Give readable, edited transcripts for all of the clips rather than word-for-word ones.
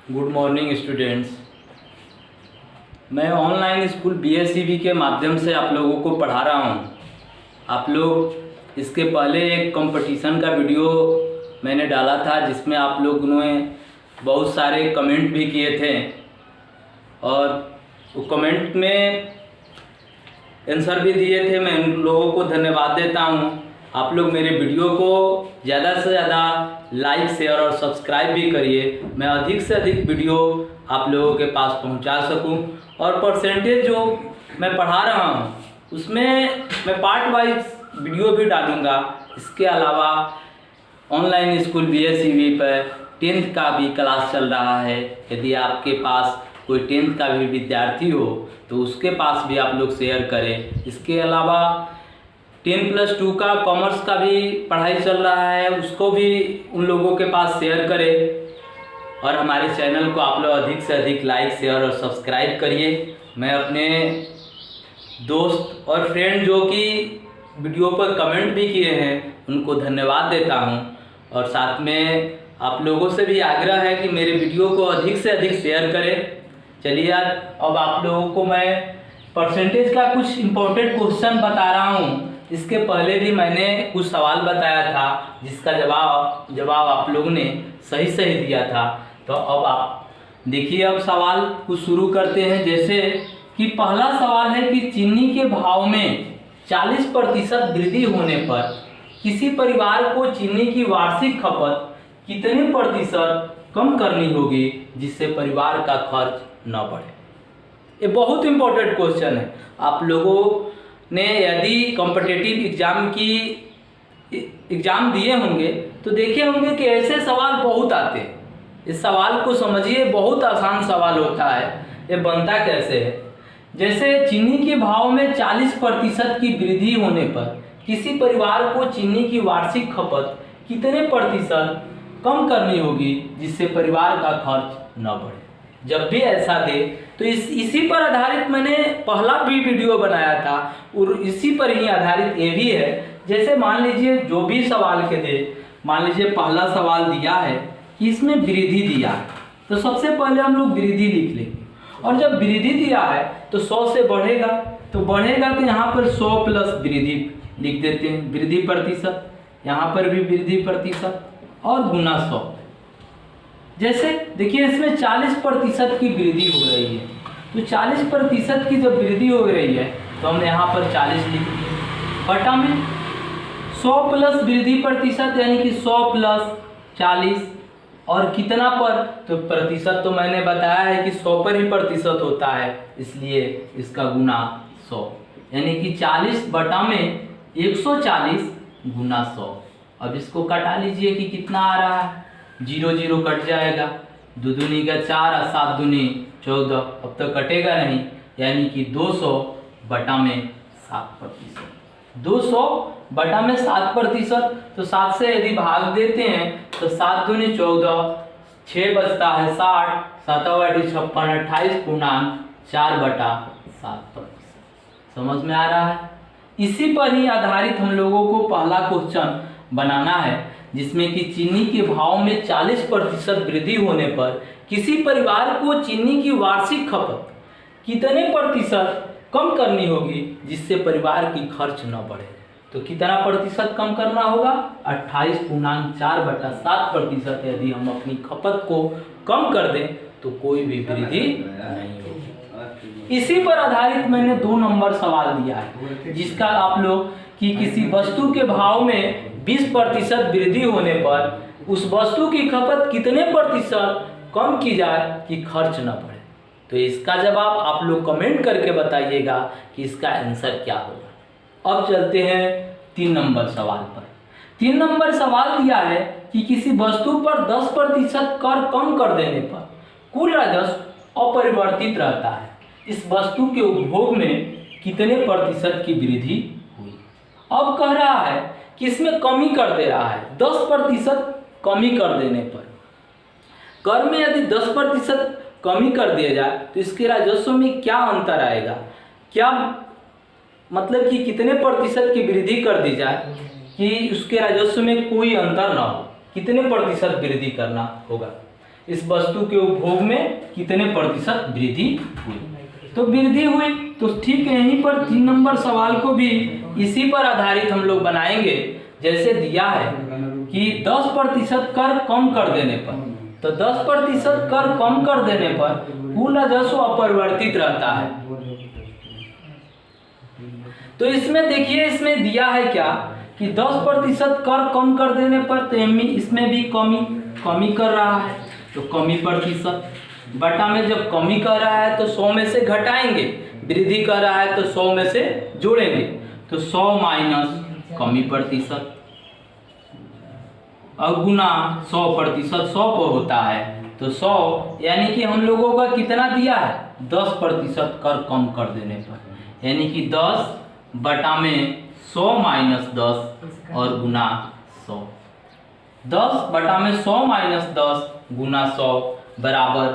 Good morning students. मैं online school BSEB के माध्यम से आप लोगों को पढ़ा रहा हूँ। आप लोग इसके पहले एक कंपटीशन का वीडियो मैंने डाला था जिसमें आप लोगों ने बहुत सारे कमेंट भी किए थे और वो कमेंट में आंसर भी दिए थे। मैं उन लोगों को धन्यवाद देता हूँ। आप लोग मेरे वीडियो को ज़्यादा से ज़्यादा लाइक शेयर और सब्सक्राइब भी करिए, मैं अधिक से अधिक वीडियो आप लोगों के पास पहुंचा सकूं। और परसेंटेज जो मैं पढ़ा रहा हूं उसमें मैं पार्ट वाइज वीडियो भी डालूंगा। इसके अलावा ऑनलाइन स्कूल BSEB पर 10th का भी क्लास चल रहा है। यदि आपके पास कोई 10th का भी विद्यार्थी हो तो उसके पास भी आप लोग शेयर करें। इसके अलावा 10+2 का कॉमर्स का भी पढ़ाई चल रहा है, उसको भी उन लोगों के पास शेयर करें। और हमारे चैनल को आप लोग अधिक से अधिक लाइक शेयर और सब्सक्राइब करिए। मैं अपने दोस्त और फ्रेंड जो कि वीडियो पर कमेंट भी किए हैं उनको धन्यवाद देता हूं। और साथ में आप लोगों से भी आग्रह है कि मेरे वीडियो को अधिक से अधिक शेयर करें। चलिए अब आप लोगों को मैं परसेंटेज का कुछ इम्पोर्टेंट क्वेश्चन बता रहा हूं। इसके पहले भी मैंने कुछ सवाल बताया था जिसका जवाब आप लोगों ने सही दिया था। तो अब आप देखिए, अब सवाल कुछ शुरू करते हैं। जैसे कि पहला सवाल है कि चीनी के भाव में 40% वृद्धि होने पर किसी परिवार को चीनी की वार्षिक खपत कितने प्रतिशत कम करनी होगी जिससे परिवार का खर्च न बढ़े। ये बहुत इंपॉर्टेंट क्वेश्चन है। आप लोगों ने यदि कॉम्पिटिटिव एग्जाम दिए होंगे तो देखे होंगे कि ऐसे सवाल बहुत आते हैं। इस सवाल को समझिए, बहुत आसान सवाल होता है। ये बनता कैसे है? जैसे चीनी के भाव में 40% की वृद्धि होने पर किसी परिवार को चीनी की वार्षिक खपत कितने प्रतिशत कम करनी होगी जिससे परिवार का खर्च न बढ़े। जब भी ऐसा दे तो इसी पर आधारित मैंने पहला भी वीडियो बनाया था और इसी पर ही आधारित ये भी है। जैसे मान लीजिए जो भी सवाल के दे, मान लीजिए पहला सवाल दिया है कि इसमें वृद्धि दिया है तो सबसे पहले हम लोग वृद्धि लिख लेंगे। और जब वृद्धि दिया है तो 100 से बढ़ेगा तो यहाँ पर 100 प्लस वृद्धि लिख देते हैं, वृद्धि प्रतिशत। यहाँ पर भी वृद्धि प्रतिशत और गुना 100। जैसे देखिए इसमें 40% की वृद्धि हो रही है तो 40% की जब वृद्धि हो रही है तो हमने यहाँ पर 40 लिख दिया बटा में 100 प्लस वृद्धि प्रतिशत यानी कि 100 प्लस 40 और कितना पर, तो प्रतिशत तो मैंने बताया है कि 100 पर ही प्रतिशत होता है, इसलिए इसका गुना 100 यानी कि 40 बटा में 140 गुना 100। अब इसको कटा लीजिए कि कितना आ रहा है, 0 0 कट जाएगा, 2 दूनी का 4 और 7 दूनी 14। अब तो कटेगा नहीं, यानी कि 200 बटा में 7%। 200 बटा में 7%। तो 7 से यदि भाग देते हैं तो 7 दूनी 14, 6 बचता है 60, 7 बटे 56, 28 पूर्णांक 4 बटा 7%। समझ में आ रहा है? इसी पर ही आधारित हम लोगों को पहला क्वेश्चन बनाना है जिसमें कि चीनी के भाव में 40% वृद्धि होने पर किसी परिवार को चीनी की वार्षिक खपत कितने प्रतिशत कम करनी होगी जिससे परिवार की खर्च न बढ़े। तो कितना प्रतिशत कम करना होगा? 28.4 बटा 7%। यदि हम अपनी खपत को कम कर दें तो कोई भी वृद्धि नहीं होगी। इसी पर आधारित मैंने 2 नंबर सवाल दिया है जिसका आप लोग कि किसी वस्तु के भाव में 20% वृद्धि होने पर उस वस्तु की खपत कितने प्रतिशत कम की जाए कि खर्च न बढ़े। तो इसका जवाब आप लोग कमेंट करके बताइएगा कि इसका आंसर क्या होगा। अब चलते हैं 3 नंबर सवाल पर। 3 नंबर सवाल दिया है कि किसी वस्तु पर 10% कर कम कर देने पर कुल राजस्व अपरिवर्तित रहता है, इस वस्तु के उपभोग में कितने प्रतिशत की वृद्धि हुई। अब कह रहा है कि इसमें कमी कर दे रहा है, 10% कमी कर देने पर। कर में यदि 10% कमी कर दिया जाए तो इसके राजस्व में क्या अंतर आएगा, क्या मतलब कि कितने प्रतिशत की वृद्धि कर दी जाए कि उसके राजस्व में कोई अंतर ना हो, कितने प्रतिशत वृद्धि करना होगा। इस वस्तु के उपभोग में कितने प्रतिशत वृद्धि हुई। तो वृद्धि हुई, तो ठीक है, यहीं पर 3 नंबर सवाल को भी इसी पर आधारित हम लोग बनाएंगे। जैसे दिया है कि 10% कर कम कर देने पर, तो 10% कर कम कर देने पर कुल राजस्व अपरिवर्तित रहता है। तो इसमें देखिए, इसमें दिया है क्या कि 10% कर कम कर देने पर, तो इसमें भी कमी कर रहा है, तो कमी प्रतिशत बटा में जब कमी कर रहा है तो 100 में से घटाएंगे, वृद्धि कर रहा है तो 100 में से जोड़ेंगे, तो 100 माइनस कमी प्रतिशत और गुना 100%, 100 पर होता है, तो 100 यानी कि हम लोगों का कितना दिया है 10% कर कम कर देने पर, यानी कि 10 बटा में 100 माइनस 10 और गुना 100। 10 बटा में 100 माइनस 10 गुना 100 बराबर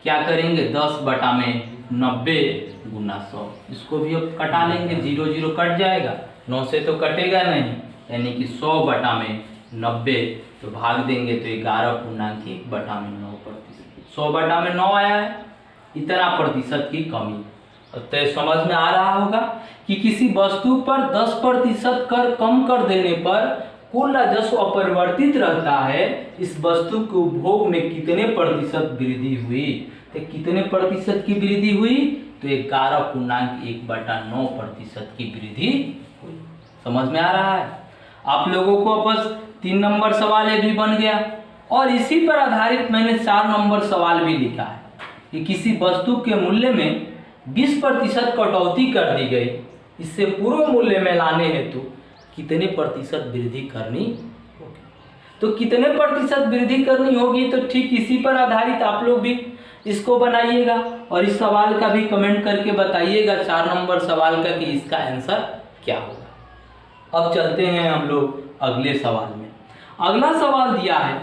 क्या करेंगे 10 बटा में 90 गुना 100। इसको भी अब कटा लेंगे, 0 0 कट जाएगा, 9 से तो कटेगा नहीं, यानी कि 100 बटा में 90, तो भाग देंगे तो 11.1 बटा में 9%। 100 बटा में 9 आया है, इतना प्रतिशत की कमी। तो समझ में आ रहा होगा कि किसी वस्तु पर 10% कर कम कर देने पर कुल राजस्व अपरिवर्तित रहता है, इस वस्तु के उपभोग में कितने प्रतिशत वृद्धि हुई। तो कितने प्रतिशत की वृद्धि हुई, तो 11.1 बटा 9% की वृद्धि हुई। समझ में आ रहा है आप लोगों को। बस 3 नंबर सवाल ये भी बन गया, और इसी पर आधारित मैंने 4 नंबर सवाल भी लिखा है कि किसी वस्तु के मूल्य में 20% कटौती कर दी गई, इससे पूर्व मूल्य में लाने हेतु कितने प्रतिशत वृद्धि करनी होगी। तो कितने प्रतिशत वृद्धि करनी होगी, तो ठीक इसी पर आधारित आप लोग भी इसको बनाइएगा और इस सवाल का भी कमेंट करके बताइएगा 4 नंबर सवाल का कि इसका आंसर क्या होगा। अब चलते हैं हम लोग अगले सवाल में। अगला सवाल दिया है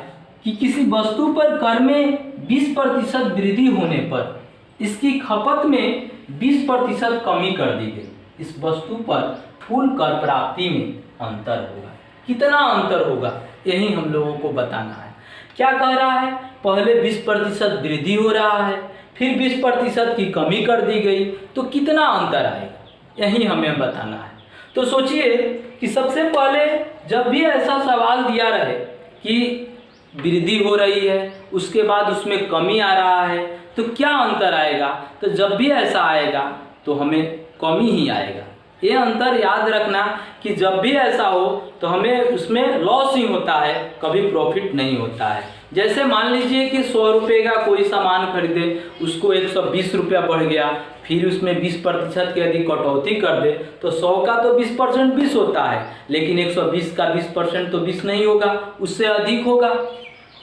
कि किसी वस्तु पर कर में 20% वृद्धि होने पर इसकी खपत में 20% कमी कर दी गई, इस वस्तु पर कुल कर प्राप्ति में अंतर होगा। कितना अंतर होगा, यही हम लोगों को बताना है। क्या कह रहा है, पहले 20% वृद्धि हो रहा है, फिर 20% की कमी कर दी गई, तो कितना अंतर आएगा, यही हमें बताना है। तो सोचिए कि सबसे पहले जब भी ऐसा सवाल दिया रहे कि वृद्धि हो रही है, उसके बाद उसमें कमी आ रहा है, तो क्या अंतर आएगा, तो जब भी ऐसा आएगा तो हमें कमी ही आएगा। ये अंतर याद रखना कि जब भी ऐसा हो तो हमें उसमें लॉस ही होता है, कभी प्रॉफिट नहीं होता है। जैसे मान लीजिए कि 100 रुपये का कोई सामान खरीदे, उसको 120 रुपया बढ़ गया, फिर उसमें 20% की यदि कटौती कर दे तो 100 का तो 20% 20 होता है, लेकिन 120 का 20% तो 20 नहीं होगा, उससे अधिक होगा।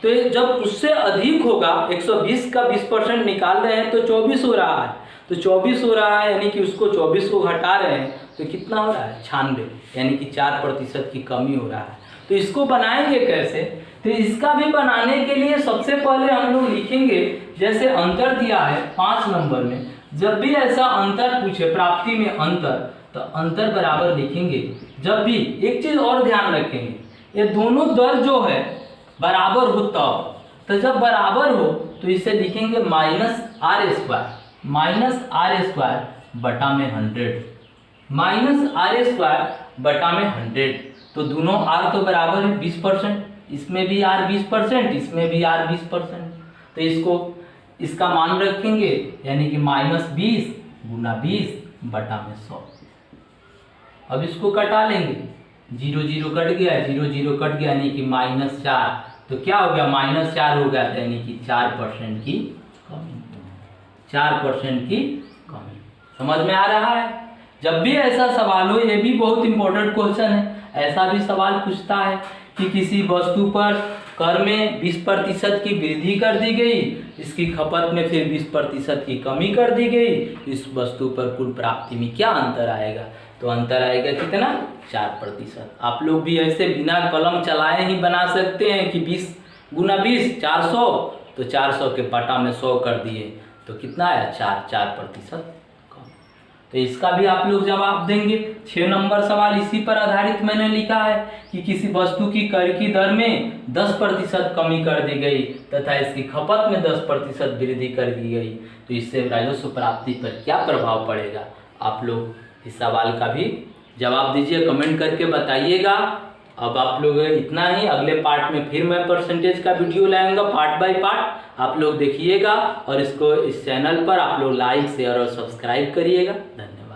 तो जब उससे अधिक होगा, 120 का 20% निकाल रहे हैं तो 24 हो रहा है, तो 24 हो रहा है, यानी कि उसको 24 को घटा रहे हैं तो कितना हो रहा है 96, यानी कि 4% की कमी हो रहा है। तो इसको बनाएंगे कैसे, तो इसका भी बनाने के लिए सबसे पहले हम लोग लिखेंगे, जैसे अंतर दिया है 5 नंबर में, जब भी ऐसा अंतर पूछे प्राप्ति में अंतर, तो अंतर बराबर लिखेंगे। जब भी एक चीज़ और ध्यान रखेंगे, ये दोनों दर जो है बराबर हो तब, तो जब बराबर हो तो इसे लिखेंगे -r² बटा में 100, -r² बटा में 100। तो दोनों r तो बराबर है 20%, इसमें भी r 20%, इसमें भी r 20%, तो इसका मान रखेंगे, यानी कि -20 गुना 20 बटा में 100। अब इसको कटा लेंगे, 0 0 कट गया, 0 0 कट गया, यानी कि -4, तो क्या हो गया -4 हो गया, यानी कि 4% की कमी, 4% की कमी। समझ में आ रहा है। जब भी ऐसा सवाल हो, ये भी बहुत इंपॉर्टेंट क्वेश्चन है, ऐसा भी सवाल पूछता है कि किसी वस्तु पर कर में 20% की वृद्धि कर दी गई, इसकी खपत में फिर 20% की कमी कर दी गई, इस वस्तु पर कुल प्राप्ति में क्या अंतर आएगा, तो अंतर आएगा कितना 4%। आप लोग भी ऐसे बिना कलम चलाए ही बना सकते हैं कि 20 गुना 20 400, तो 400 के बटा में 100 कर दिए, तो कितना आया 4% कम। तो इसका भी आप लोग जवाब देंगे। 6 नंबर सवाल इसी पर आधारित मैंने लिखा है कि किसी वस्तु की कर की दर में 10% कमी कर दी गई तथा इसकी खपत में 10% वृद्धि कर दी गई, तो इससे राजस्व प्राप्ति पर क्या प्रभाव पड़ेगा। आप लोग इस सवाल का भी जवाब दीजिए, कमेंट करके बताइएगा। अब आप लोग इतना ही, अगले पार्ट में फिर मैं परसेंटेज का वीडियो लाऊंगा पार्ट बाय पार्ट, आप लोग देखिएगा और इसको इस चैनल पर आप लोग लाइक शेयर और सब्सक्राइब करिएगा। धन्यवाद।